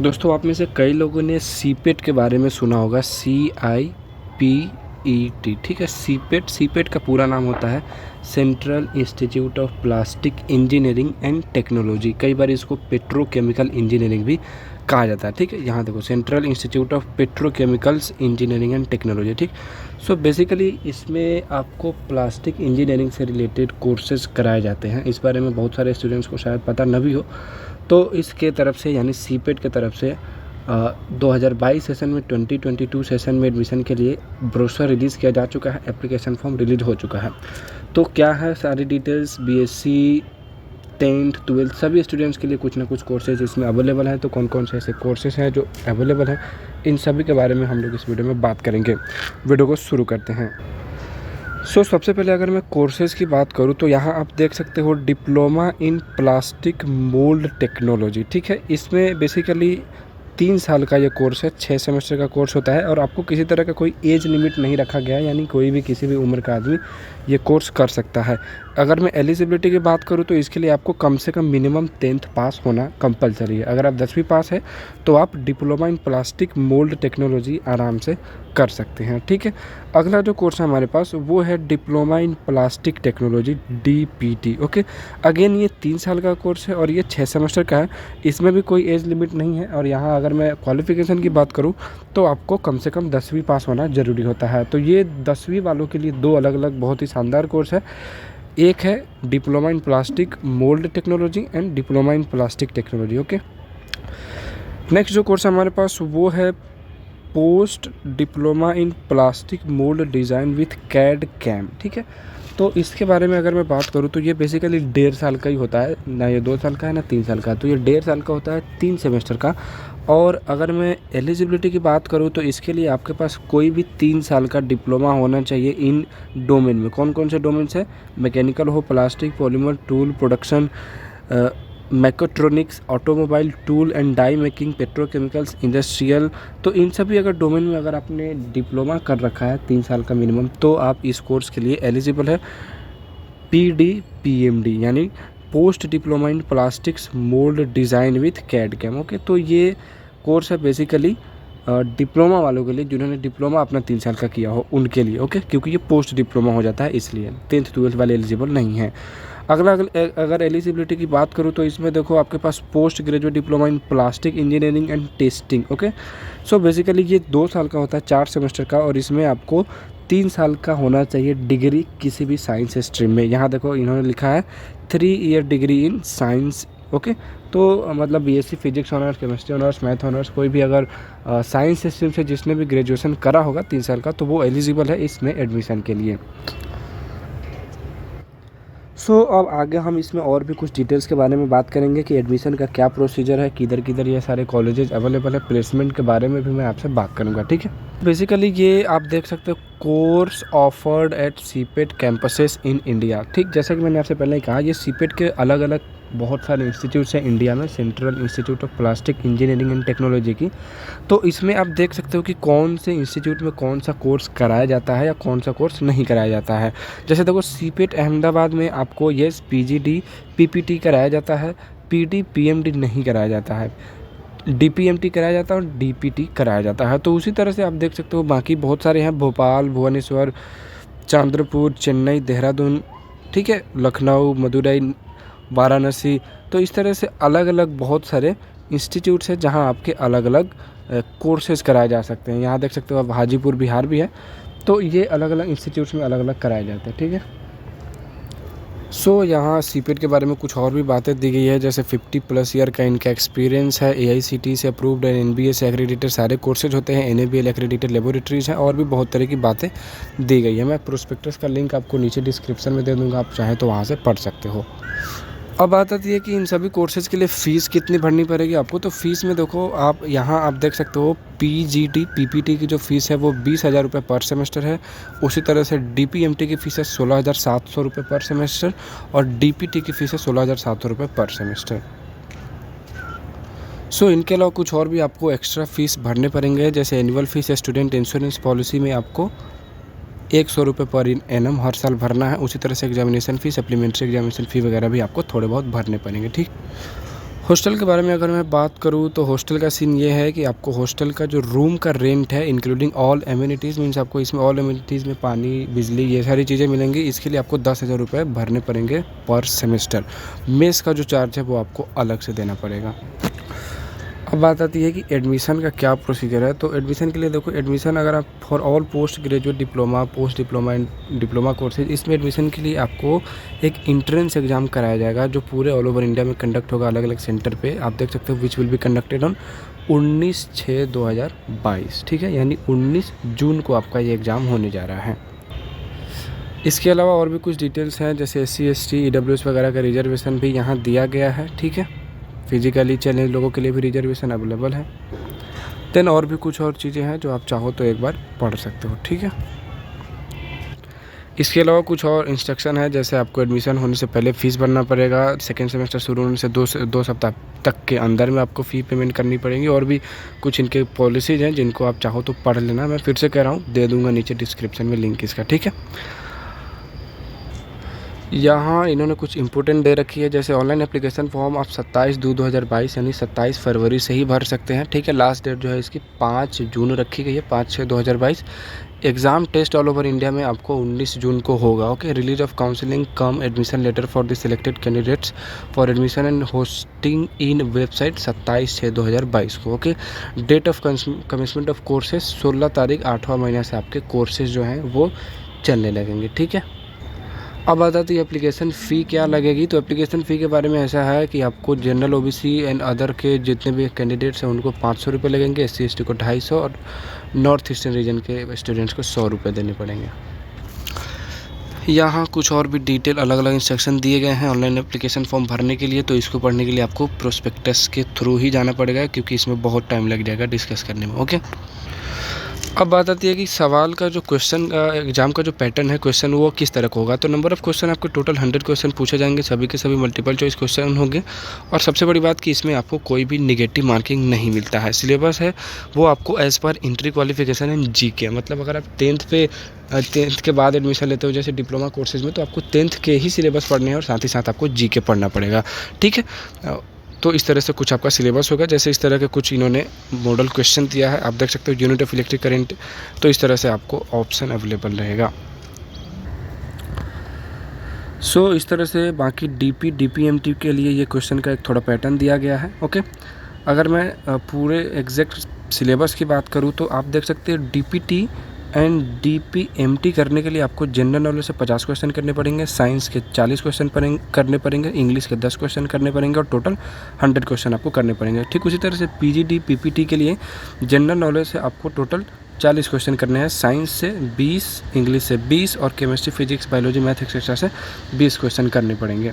दोस्तों आप में से कई लोगों ने सीपेट के बारे में सुना होगा, CIPET। ठीक है, सीपेट का पूरा नाम होता है central institute of plastic engineering and technology. कई बार इसको पेट्रोकेमिकल इंजीनियरिंग भी कहा जाता है। ठीक है, यहाँ देखो central institute of petrochemicals engineering and technology. ठीक, सो बेसिकली इसमें आपको प्लास्टिक इंजीनियरिंग से रिलेटेड कोर्सेज कराए जाते हैं। इस बारे में बहुत सारे स्टूडेंट्स को शायद पता न भी हो, तो इसके तरफ से यानी सीपेट के तरफ से 2022 सेशन में 2022 सेशन में एडमिशन के लिए ब्रोशर रिलीज़ किया जा चुका है, एप्लीकेशन फॉर्म रिलीज हो चुका है। तो क्या है सारी डिटेल्स, बीएससी 10th 12th सभी स्टूडेंट्स के लिए कुछ ना कुछ कोर्सेज इसमें अवेलेबल हैं। तो कौन कौन से ऐसे कोर्सेज हैं जो अवेलेबल हैं, इन सभी के बारे में हम लोग इस वीडियो में बात करेंगे। वीडियो को शुरू करते हैं। सबसे पहले अगर मैं कोर्सेज़ की बात करूँ तो यहाँ आप देख सकते हो diploma in plastic mould technology. ठीक है, इसमें बेसिकली 3 साल का ये कोर्स है, 6 सेमेस्टर का कोर्स होता है और आपको किसी तरह का कोई एज लिमिट नहीं रखा गया है, यानी कोई भी किसी भी उम्र का आदमी ये कोर्स कर सकता है। अगर मैं एलिजिबिलिटी की बात करूँ तो इसके लिए आपको कम से कम मिनिमम 10th पास होना कंपलसरी है। अगर आप 10वीं पास है तो आप diploma in plastic mould technology आराम से कर सकते हैं। ठीक है, अगला जो कोर्स है हमारे पास वो है diploma in plastic technology, DPT। Okay, again ये 3 साल का कोर्स है और ये 6 सेमेस्टर का है। इसमें भी कोई एज लिमिट नहीं है और यहाँ अगर मैं क्वालिफ़िकेशन की बात करूँ तो आपको कम से कम 10वीं पास होना ज़रूरी होता है। तो ये 10वीं वालों के लिए 2 अलग अलग बहुत ही शानदार कोर्स है। एक है diploma in plastic mould technology and diploma in plastic technology. Okay, next जो कोर्स है हमारे पास वो है post diploma in plastic mould design with CAD/CAM। ठीक है, तो इसके बारे में अगर मैं बात करूँ तो ये बेसिकली 1.5 साल का ही होता है, ना ये 2 साल का है ना 3 साल का। तो ये 1.5 साल का होता है, 3 सेमेस्टर का। और अगर मैं एलिजिबिलिटी की बात करूँ तो इसके लिए आपके पास कोई भी 3 साल का डिप्लोमा होना चाहिए इन डोमेन में। कौन कौन से डोमेन्स है? मैकेनिकल हो, plastic, polymer, tool production, mechatronics, automobile, tool and die making, petrochemicals, industrial. तो इन सभी अगर डोमेन में अगर आपने डिप्लोमा कर रखा है 3 साल का मिनिमम, तो आप इस कोर्स के लिए एलिजिबल है। PDPMD यानी post diploma in plastics mould design with CAD/CAM। Okay, तो ये कोर्स है बेसिकली डिप्लोमा वालों के लिए, जिन्होंने डिप्लोमा अपना 3 साल का किया हो उनके लिए। ओके, क्योंकि ये पोस्ट डिप्लोमा हो जाता है, इसलिए 10th 12th वाले एलिजिबल नहीं हैं। अगर एलिजिबिलिटी की बात करूँ तो इसमें देखो आपके पास post graduate diploma in plastic engineering and testing. Okay, basically ये 2 साल का होता है, 4 सेमेस्टर का, और इसमें आपको 3 साल का होना चाहिए डिग्री किसी भी साइंस स्ट्रीम में। यहाँ देखो इन्होंने लिखा है 3 year degree in science. Okay, तो मतलब BSc physics honours, chemistry honours, math honours, कोई भी अगर साइंस स्ट्रीम से जिसने भी ग्रेजुएशन करा होगा 3 साल का, तो वो एलिजिबल है इसमें एडमिशन के लिए। अब आगे हम इसमें और भी कुछ डिटेल्स के बारे में बात करेंगे कि एडमिशन का क्या प्रोसीजर है, किधर किधर ये सारे कॉलेजेस अवेलेबल है, प्लेसमेंट के बारे में भी मैं आपसे बात करूंगा। ठीक है, बेसिकली ये आप देख सकते हो course offered eight CIPET campuses in India. ठीक, जैसा कि मैंने आपसे पहले ही कहा, ये सीपेट के अलग अलग बहुत सारे इंस्टीट्यूट्स हैं इंडिया में, central institute of plastic engineering and technology की। तो इसमें आप देख सकते हो कि कौन से इंस्टीट्यूट में कौन सा कोर्स कराया जाता है या कौन सा कोर्स नहीं कराया जाता है। जैसे देखो सीपेट अहमदाबाद में आपको PGD PPT कराया जाता है, PD PMD नहीं कराया जाता है, DPMT कराया जाता है और DPT कराया जाता है। तो उसी तरह से आप देख सकते हो बाकी बहुत सारे हैं, भोपाल, भुवनेश्वर, चंद्रपुर, चेन्नई, देहरादून, ठीक है, लखनऊ, मदुरई, वाराणसी। तो इस तरह से अलग अलग बहुत सारे इंस्टीट्यूट्स हैं जहां आपके अलग अलग कोर्सेज़ कराए जा सकते हैं। यहाँ देख सकते हो आप हाजीपुर बिहार भी है। तो ये अलग अलग इंस्टीट्यूट्स में अलग अलग कराए जाते हैं। ठीक है, यहाँ सीपेट के बारे में कुछ और भी बातें दी गई है, जैसे 50+ ईयर का इनका एक्सपीरियंस है, AICTE से अप्रूव्ड है, NBA से एक्रेडिटेड सारे कोर्सेज होते हैं, NABL एक्रेडिटेड लेबोरेटरीज हैं, और भी बहुत तरह की बातें दी गई है। मैं प्रोस्पेक्टस का लिंक आपको नीचे डिस्क्रिप्शन में दे दूँगा, आप चाहें तो वहाँ से पढ़ सकते हो। अब बात आती है कि इन सभी कोर्सेज़ के लिए फ़ीस कितनी भरनी पड़ेगी आपको। तो फीस में देखो आप यहाँ आप देख सकते हो PGD PPT की जो फ़ीस है वो 20,000 रुपये पर सेमेस्टर है। उसी तरह से DPMT की फ़ीस है 16,700 रुपये पर सेमेस्टर और DPT की फ़ीस है 16,700 रुपये पर सेमेस्टर। इनके अलावा कुछ और भी आपको एक्स्ट्रा फ़ीस भरने पड़ेंगे, जैसे annual fees student insurance policy में आपको 100 रुपये पर एनम हर साल भरना है। उसी तरह से एग्जामिनेशन फ़ी, सप्लीमेंट्री एग्जामिनेशन फ़ी वगैरह भी आपको थोड़े बहुत भरने पड़ेंगे। ठीक, हॉस्टल के बारे में अगर मैं बात करूँ तो हॉस्टल का सीन ये है कि आपको हॉस्टल का जो रूम का रेंट है इंक्लूडिंग ऑल एमिनिटीज़, मीन्स आपको इसमें ऑल एमिनिटीज़ में पानी, बिजली, ये सारी चीज़ें मिलेंगी। इसके लिए आपको 10,000 रुपये भरने पड़ेंगे पर सेमेस्टर। मेस का जो चार्ज है वो आपको अलग से देना पड़ेगा। अब बात आती है कि एडमिशन का क्या प्रोसीजर है। तो एडमिशन के लिए देखो, एडमिशन अगर आप for all post graduate diploma, post diploma and diploma courses, इसमें एडमिशन के लिए आपको एक इंट्रेंस एग्ज़ाम कराया जाएगा जो पूरे ऑल ओवर इंडिया में कंडक्ट होगा अलग अलग सेंटर पे। आप देख सकते हो which will be conducted on 19/6/2022, ठीक है, यानी 19 जून को आपका ये एग्ज़ाम होने जा रहा है। इसके अलावा और भी कुछ डिटेल्स हैं, जैसे SC ST EWS वगैरह का रिजर्वेशन भी यहाँ दिया गया है, ठीक है। फिजिकली चैलेंज लोगों के लिए भी रिजर्वेशन अवेलेबल है। देन और भी कुछ और चीज़ें हैं जो आप चाहो तो एक बार पढ़ सकते हो, ठीक है। इसके अलावा कुछ और इंस्ट्रक्शन है, जैसे आपको एडमिशन होने से पहले फ़ीस भरना पड़ेगा। सेकेंड सेमेस्टर शुरू होने से दो सप्ताह तक के अंदर में आपको फ़ी पेमेंट करनी पड़ेगी। और भी कुछ इनके पॉलिसीज़ हैं जिनको आप चाहो तो पढ़ लेना। मैं फिर से कह रहा हूँ, दे दूँगा नीचे डिस्क्रिप्शन में लिंक इसका, ठीक है। यहाँ इन्होंने कुछ इंपॉर्टेंट दे रखी है, जैसे ऑनलाइन एप्लीकेशन फॉर्म आप 27/2/2022 यानी 27 फरवरी से ही भर सकते हैं, ठीक है। लास्ट डेट जो है इसकी 5 जून रखी गई है, 5/6/2022। Exam test all over India में आपको 19 जून को होगा, okay. Release of counselling cum admission letter for the selected candidates for admission and hosting in website 27/6/2022 को, okay. Date of commencement of courses 16 तारीख 8वां महीना से आपके कोर्सेज जो हैं वो चलने लगेंगे, ठीक है। अब बात आती है एप्लीकेशन फ़ी क्या लगेगी। तो एप्लीकेशन फ़ी के बारे में ऐसा है कि आपको जनरल OBC एंड अदर के जितने भी कैंडिडेट्स हैं उनको 500 रुपये लगेंगे, SC ST को 250 और नॉर्थ ईस्टर्न रीजन के स्टूडेंट्स को 100 रुपये देने पड़ेंगे। यहाँ कुछ और भी डिटेल अलग अलग इंस्ट्रक्शन दिए गए हैं ऑनलाइन एप्लीकेशन फॉर्म भरने के लिए। तो इसको पढ़ने के लिए आपको प्रोस्पेक्टस के थ्रू ही जाना पड़ेगा, क्योंकि इसमें बहुत टाइम लग जाएगा डिस्कस करने में, ओके। अब बात आती है कि सवाल का जो क्वेश्चन एग्जाम का जो पैटर्न है क्वेश्चन वो किस तरह का होगा। तो नंबर ऑफ़ क्वेश्चन आपके टोटल 100 क्वेश्चन पूछे जाएंगे, सभी के सभी मल्टीपल चॉइस क्वेश्चन होंगे। और सबसे बड़ी बात कि इसमें आपको कोई भी निगेटिव मार्किंग नहीं मिलता है। सिलेबस है वो आपको as per entry qualification and GK, मतलब अगर आप 10th के बाद एडमिशन लेते हो जैसे डिप्लोमा कोर्सेज में, तो आपको 10th के ही सिलेबस पढ़ने हैं और साथ ही साथ आपको GK पढ़ना पड़ेगा, ठीक है। तो इस तरह से कुछ आपका सिलेबस होगा। जैसे इस तरह के कुछ इन्होंने मॉडल क्वेश्चन दिया है, आप देख सकते हो, यूनिट ऑफ इलेक्ट्रिक करंट। तो इस तरह से आपको ऑप्शन अवेलेबल रहेगा। सो इस तरह से बाकी DPMT के लिए ये क्वेश्चन का एक थोड़ा पैटर्न दिया गया है, ओके। अगर मैं पूरे एग्जैक्ट सिलेबस की बात करूँ तो आप देख सकते हो DPT एंड DPMT करने के लिए आपको जनरल नॉलेज से 50 क्वेश्चन करने पड़ेंगे, साइंस के 40 क्वेश्चन करने पड़ेंगे, इंग्लिश के 10 क्वेश्चन करने पड़ेंगे और टोटल 100 क्वेश्चन आपको करने पड़ेंगे। ठीक उसी तरह से PGD PPT के लिए जनरल नॉलेज से आपको टोटल 40 क्वेश्चन करने हैं, साइंस से 20, इंग्लिश से 20 और chemistry, physics, biology, math etcetera से 20 क्वेश्चन करने पड़ेंगे।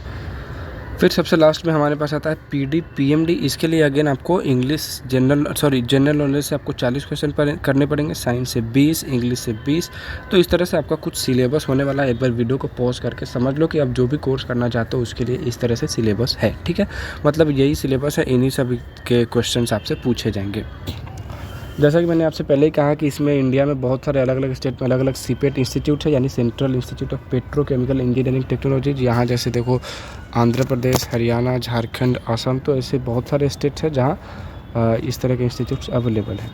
फिर सबसे लास्ट में हमारे पास आता है PD PMD। इसके लिए अगेन आपको जनरल नॉलेज से आपको 40 क्वेश्चन करने पड़ेंगे, साइंस से 20, इंग्लिश से 20। तो इस तरह से आपका कुछ सिलेबस होने वाला है। एक बार वीडियो को पॉज करके समझ लो कि आप जो भी कोर्स करना चाहते हो उसके लिए इस तरह से सिलेबस है, ठीक है। मतलब यही सिलेबस है, इन्हीं सभी के क्वेश्चन आपसे पूछे जाएंगे। जैसा कि मैंने आपसे पहले ही कहा कि इसमें इंडिया में बहुत सारे अलग अलग स्टेट में अलग अलग CPET इंस्टीट्यूट है, यानी central institute of petrochemical engineering technology. यहाँ जैसे देखो आंध्र प्रदेश, हरियाणा, झारखंड, असम, तो ऐसे बहुत सारे स्टेट्स हैं जहाँ इस तरह के इंस्टीट्यूट्स अवेलेबल हैं।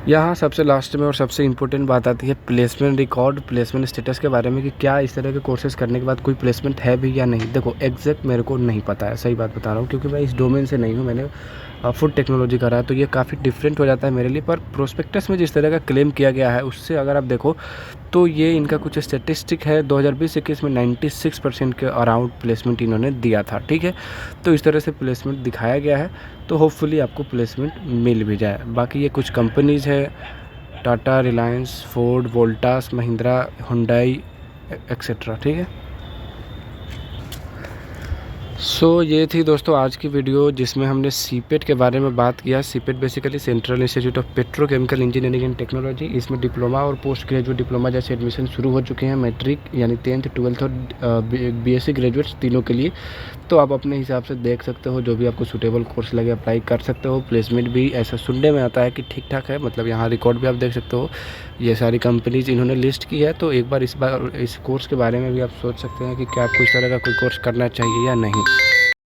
यहाँ सबसे लास्ट में और सबसे इम्पोर्टेंट बात आती है प्लेसमेंट रिकॉर्ड, प्लेसमेंट स्टेटस के बारे में कि क्या इस तरह के कोर्सेज करने के बाद कोई प्लेसमेंट है भी या नहीं। देखो एग्जैक्ट मेरे को नहीं पता है, सही बात बता रहा हूँ, क्योंकि मैं इस डोमेन से नहीं हूँ, मैंने फूड टेक्नोलॉजी करा है, तो ये काफ़ी डिफरेंट हो जाता है मेरे लिए। पर प्रोस्पेक्टस में जिस तरह का क्लेम किया गया है उससे अगर आप देखो तो ये इनका कुछ स्टेटिस्टिक है 2020-21 में 96% के अराउंड प्लेसमेंट इन्होंने दिया था, ठीक है। तो इस तरह से प्लेसमेंट दिखाया गया है, तो होपफुली आपको प्लेसमेंट मिल भी जाए। बाकी ये कुछ कंपनीज़ है, Tata, Reliance, Ford, Voltas, Mahindra, Hyundai etcetera, ठीक है। सो ये थी दोस्तों आज की वीडियो जिसमें हमने CPET के बारे में बात किया। CPET basically central institute of petrochemical engineering and technology. इसमें डिप्लोमा और पोस्ट ग्रेजुएट डिप्लोमा जैसे एडमिशन शुरू हो चुके हैं, मैट्रिक यानी 10th 12th और BSc ग्रेजुएट्स तीनों के लिए। तो आप अपने हिसाब से देख सकते हो, जो भी आपको सूटेबल कोर्स लगे अप्लाई कर सकते हो। प्लेसमेंट भी ऐसा सुनने में आता है कि ठीक ठाक है, मतलब यहाँ रिकॉर्ड भी आप देख सकते हो, ये सारी कंपनीज इन्होंने लिस्ट की है। तो एक बार इस कोर्स के बारे में भी आप सोच सकते हैं कि क्या आपको इस तरह का कोई कोर्स करना चाहिए या नहीं।